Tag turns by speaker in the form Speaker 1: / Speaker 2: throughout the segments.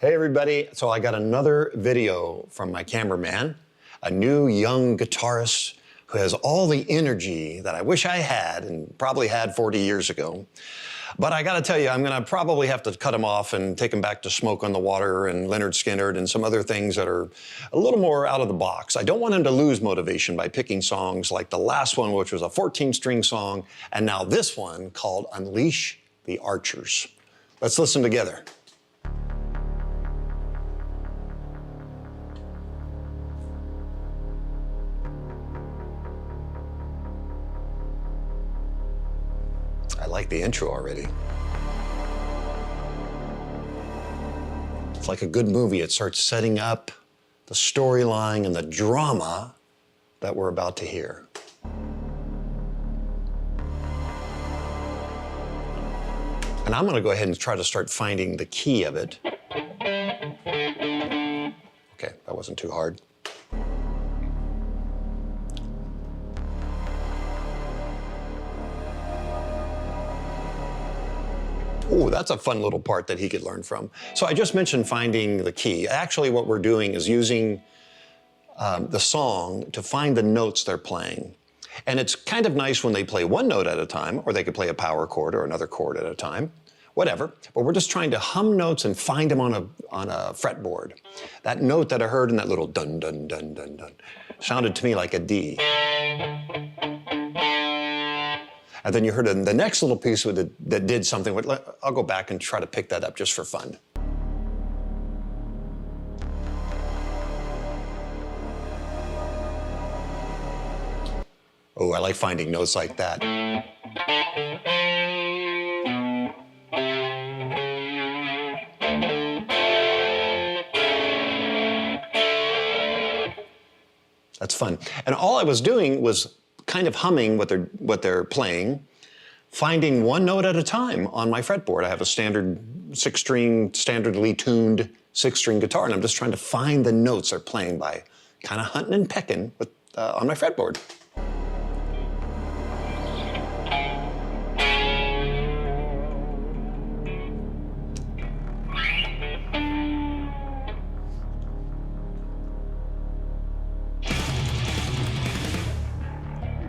Speaker 1: Hey everybody, so I got another video from my cameraman, a new young guitarist who has all the energy that I wish I had and probably had 40 years ago. But I gotta tell you, I'm gonna probably have to cut him off and take him back to Smoke on the Water and Leonard Skinner and some other things that are a little more out of the box. I don't want him to lose motivation by picking songs like the last one, which was a 14-string song, and now this one called Unleash the Archers. Let's listen together. I like the intro already. It's like a good movie. It starts setting up the storyline and the drama that we're about to hear. And I'm going to go ahead and try to start finding the key of it. Okay, that wasn't too hard. Oh, that's a fun little part that he could learn from. So I just mentioned finding the key. Actually, what we're doing is using the song to find the notes they're playing. And it's kind of nice when they play one note at a time, or they could play a power chord or another chord at a time, whatever. But we're just trying to hum notes and find them on a fretboard. That note that I heard in that little dun, dun, dun, dun, dun, sounded to me like a D. And then you heard the next little piece with it that did something. I'll go back and try to pick that up just for fun. Oh, I like finding notes like that. That's fun. And all I was doing was kind of humming what they're playing, finding one note at a time on my fretboard. I have a standard six-string, standardly tuned six-string guitar, and I'm just trying to find the notes they're playing by kind of hunting and pecking on my fretboard.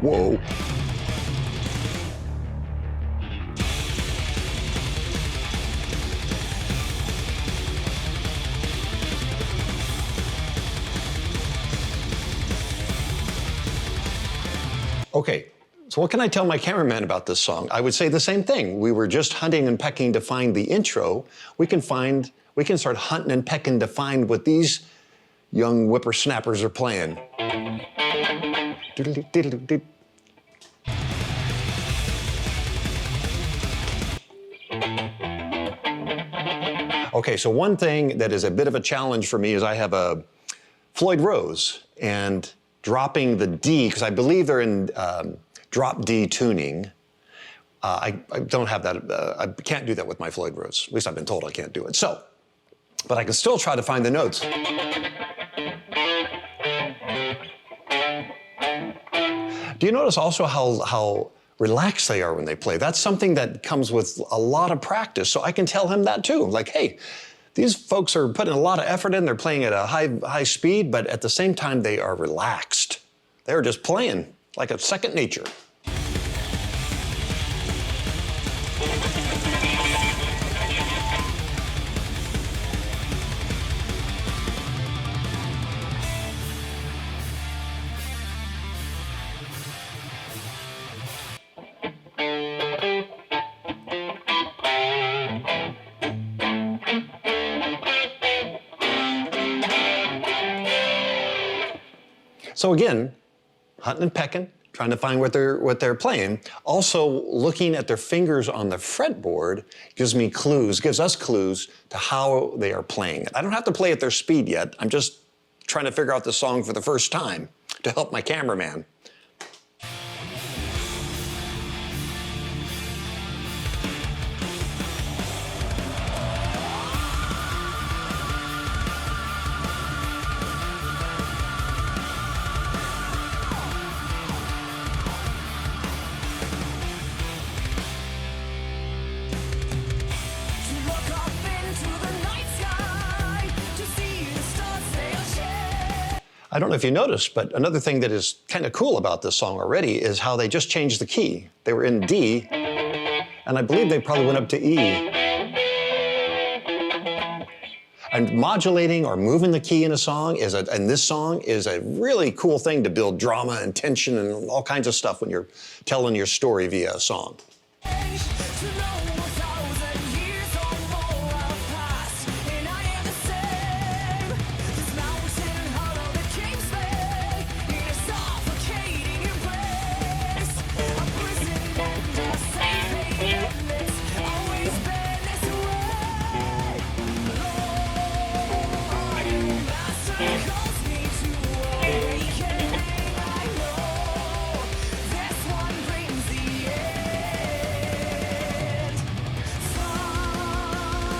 Speaker 1: Whoa. Okay, so what can I tell my cameraman about this song? I would say the same thing. We were just hunting and pecking to find the intro. We can start hunting and pecking to find what these young whippersnappers are playing. Okay, so one thing that is a bit of a challenge for me is I have a Floyd Rose, and dropping the D, because I believe they're in drop D tuning. I don't have that, I can't do that with my Floyd Rose. At least I've been told I can't do it. So, but I can still try to find the notes. Do you notice also how relaxed they are when they play? That's something that comes with a lot of practice. So I can tell him that too. Like, hey, these folks are putting a lot of effort in. They're playing at a high speed, but at the same time, they are relaxed. They're just playing like a second nature. So again, hunting and pecking, trying to find what they're playing. Also, looking at their fingers on the fretboard gives us clues to how they are playing it. I don't have to play at their speed yet. I'm just trying to figure out the song for the first time to help my cameraman.
Speaker 2: Look up into the night sky.
Speaker 1: I don't know if you noticed, but another thing that is kind of cool about this song already is how they just changed the key. They were in D, and I believe they probably went up to E. And modulating or moving the key in a song in this song is a really cool thing to build drama and tension and all kinds of stuff when you're telling your story via a song.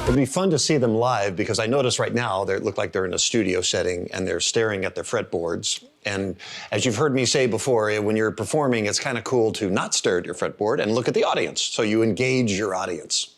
Speaker 1: It'd be fun to see them live because I notice right now they look like they're in a studio setting and they're staring at their fretboards. And as you've heard me say before, when you're performing, it's kind of cool to not stare at your fretboard and look at the audience, so you engage your audience.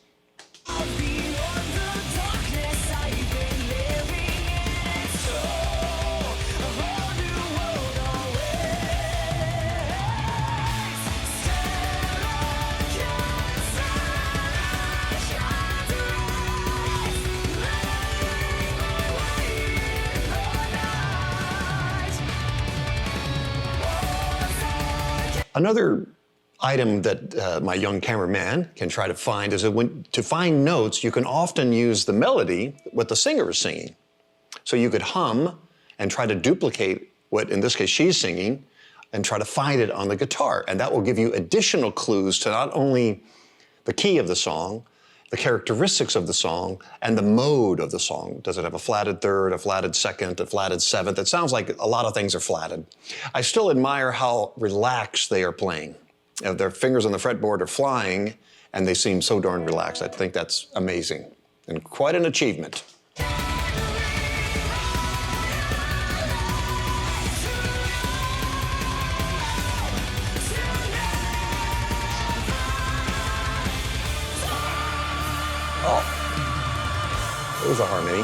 Speaker 1: Another item that my young cameraman can try to find is that to find notes, you can often use the melody what the singer is singing. So you could hum and try to duplicate what, in this case, she's singing and try to find it on the guitar. And that will give you additional clues to not only the key of the song, the characteristics of the song, and the mode of the song. Does it have a flatted third, a flatted second, a flatted seventh? It sounds like a lot of things are flatted. I still admire how relaxed they are playing. Their fingers on the fretboard are flying, and they seem so darn relaxed. I think that's amazing and quite an achievement. Oh, it was a harmony.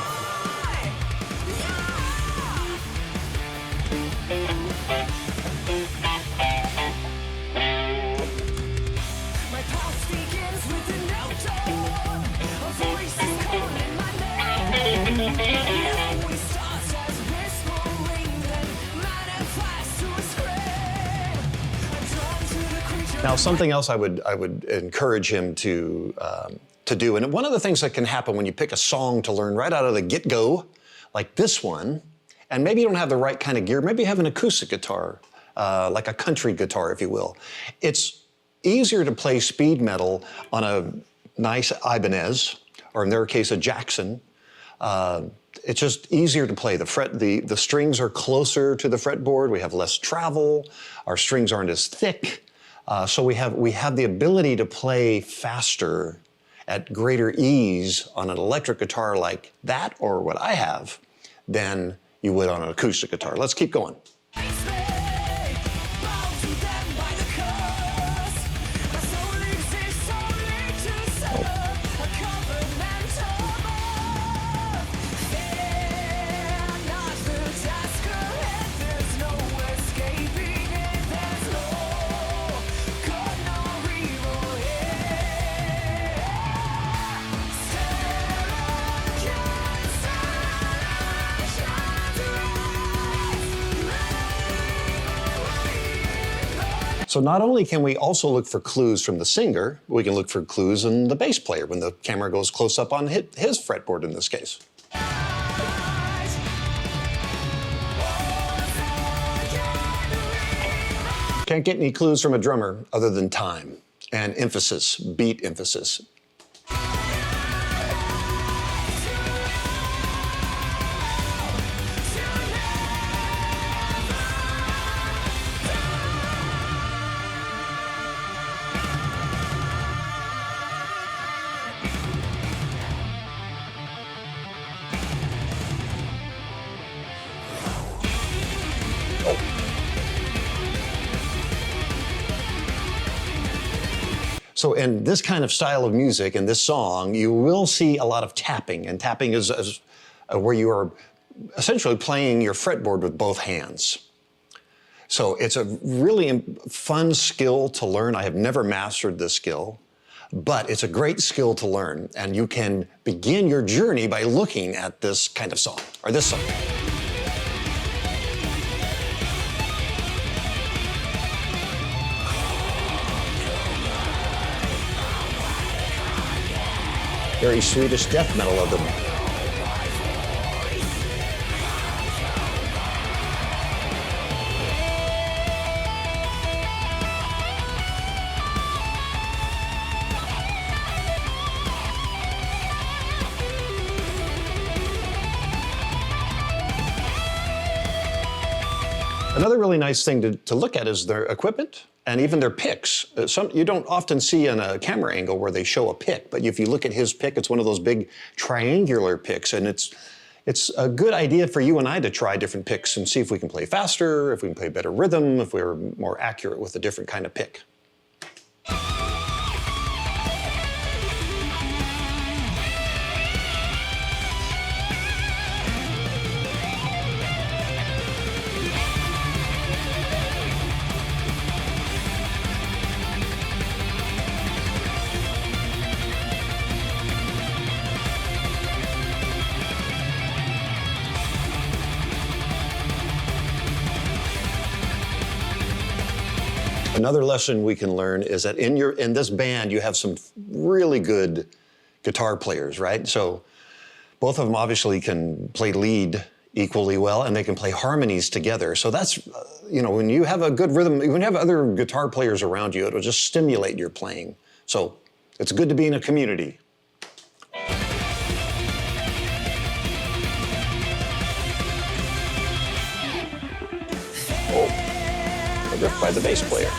Speaker 1: Now, something else I would encourage him to do, and one of the things that can happen when you pick a song to learn right out of the get-go, like this one, and maybe you don't have the right kind of gear, maybe you have an acoustic guitar, like a country guitar, if you will. It's easier to play speed metal on a nice Ibanez, or in their case, a Jackson. It's just easier to play. The strings are closer to the fretboard. We have less travel. Our strings aren't as thick. So we have the ability to play faster at greater ease on an electric guitar like that, or what I have, than you would on an acoustic guitar. Let's keep going. So not only can we also look for clues from the singer, we can look for clues in the bass player when the camera goes close up on his fretboard in this case. Can't get any clues from a drummer other than time and emphasis, beat emphasis. So in this kind of style of music, in this song, you will see a lot of tapping, and tapping is where you are essentially playing your fretboard with both hands. So it's a really fun skill to learn. I have never mastered this skill, but it's a great skill to learn. And you can begin your journey by looking at this kind of song, or this song. Very Swedish death metal of them. Another really nice thing to look at is their equipment and even their picks. You don't often see in a camera angle where they show a pick, but if you look at his pick, it's one of those big triangular picks, and it's a good idea for you and I to try different picks and see if we can play faster, if we can play better rhythm, if we're more accurate with a different kind of pick. Another lesson we can learn is that in this band, you have some really good guitar players, right? So both of them obviously can play lead equally well, and they can play harmonies together. So that's, when you have a good rhythm, when you have other guitar players around you, it'll just stimulate your playing. So it's good to be in a community. A riff by the bass player.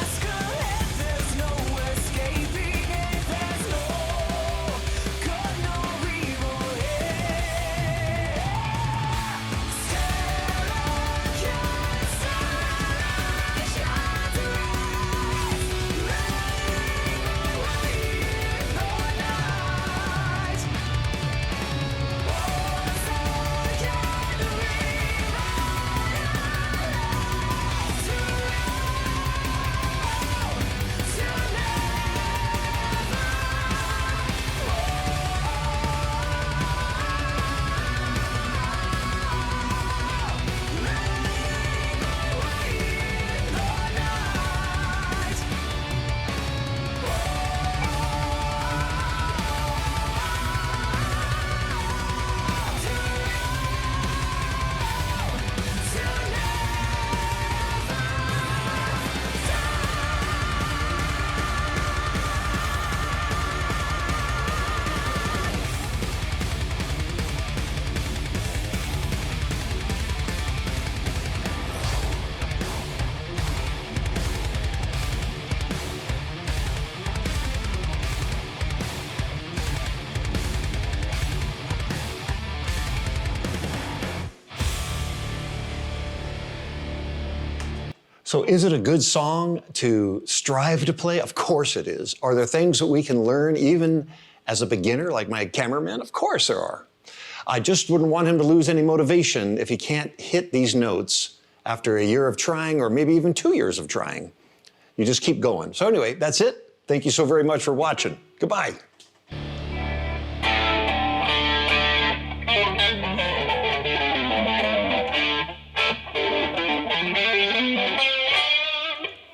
Speaker 1: So is it a good song to strive to play? Of course it is. Are there things that we can learn even as a beginner, like my cameraman? Of course there are. I just wouldn't want him to lose any motivation if he can't hit these notes after a year of trying, or maybe even 2 years of trying. You just keep going. So anyway, that's it. Thank you so very much for watching. Goodbye.